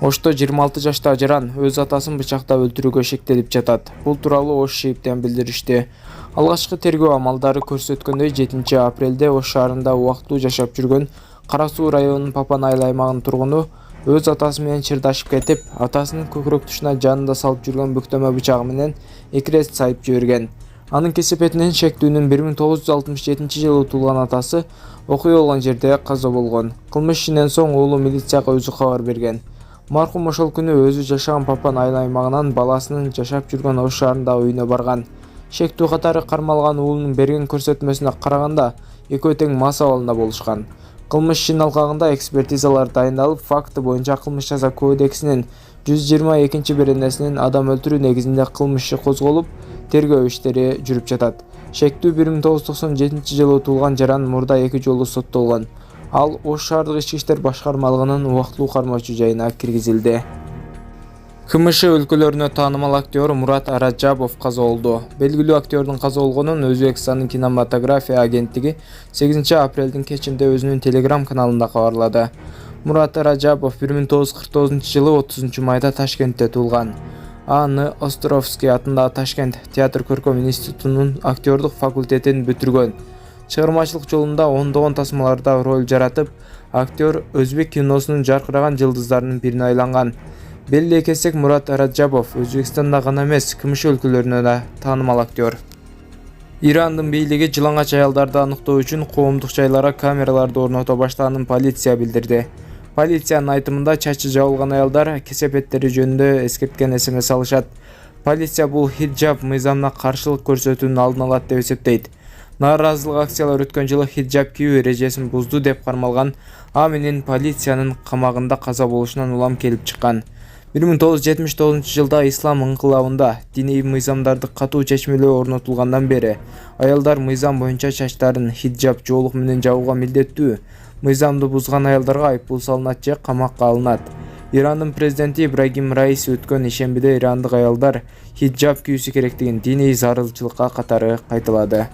Ошто 26 жаштагы жаран өз атасын бычактап өлтүрүүгө шектелип жатат. Бул тууралуу Ош шейиптен билдиришти. Алгачкы тергөө амалдары көрсөткөндөй 7 апрелде Ош шаарында убактылуу жашап жүргөн Кара Суу районунун Папанайыл аймагынын тургуну өз атасы менен чырдашып кетип, атасынын көкүрөк тушуна жанында салып жүргөн бүктөмө бычагы менен 2 рет сайып жиберген. Анын кесепетинен шектүүнүн 1967 жылы туулган атасы окуя болгон жерде каза болгон. Кылмыш ишинен соң уулу милицияга өзү кабар берген. Маркум ошол күнү өзү жашаган Папанайыл аймагынан баласынын жашап жүргөн Ош шаарындагы үйүнө барган. Шектүү катары кармалган уулунун берген көрсөтмөсүнө караганда экөө тең мас абалында болушкан. Кылмыш ишинин алкагында экспертизалар дайындалып, факты боюнча Кылмыш жаза кодексинин 122-беренесинин адам өлтүрүү негизинде кылмыш иши козголуп, тергөө иштери жүрүп жатат. Шектүү 1997 жылы туулган жаран мурда 2 жолу соттолгон. Ал Ош шаардык ички иштер башкармалыгынын убактылуу кармоочу жайына киргизилди. КМШ өлкөлөрүнө таанымал актер Мурат Араджабов каза болду. Белгилүү актердун каза болгонун Өзбекстандын кинематография агенттиги 8 апрелдин кечинде өзүнүн Telegram каналында кабарлады. Мурат Араджабов 1949 жылы 30 майда Ташкентте туулган. А.Н. Островский атындагы Ташкент театр көркөм институтунун актердук факультетин бүтүргөн. Чыгармачылык жолунда ондогон тасмаларда роль жаратып, актер өзбек киносунун жаркыраган жылдыздарынын бирине айланган. Белгилей кетсек, Мурат Араджабов Өзбекстанда гана эмес, КМШ өлкөлөрүнө да таанымал актер. Ирандын бийлиги жылаңач аялдарды аныктоо үчүн коомдук жайларга камераларды орното баштаганын полиция билдирди. Полициянын айтымында чачы жабылган аялдар кесепеттери жөнүндө эскерткен СМС алышат. Полиция бул хиджаб мыйзамына каршылык көрсөтүүнүн алдын алат деп эсептейт. Нааразылык акциялар өткөн жылы хиджаб кийүү эрежесин бузду деп кармалган. А менен полициянын камагында каза болушунан улам келип чыккан. 1979 жылда ислам ыңкылабында диний мыйзамдарды катуу чечмелөө орнотулгандан бери аялдар мыйзам боюнча чачтарын хиджаб жоолук менен жабууга милдеттүү. Мыйзамды бузган аялдарга айыппул салынат же камакка алынат. Ирандын президенти Ибрагим Раиси өткөн ишембиде ирандык аялдар хиджаб кийүүсү керектигин диний зарылчылыкка катары кайталады.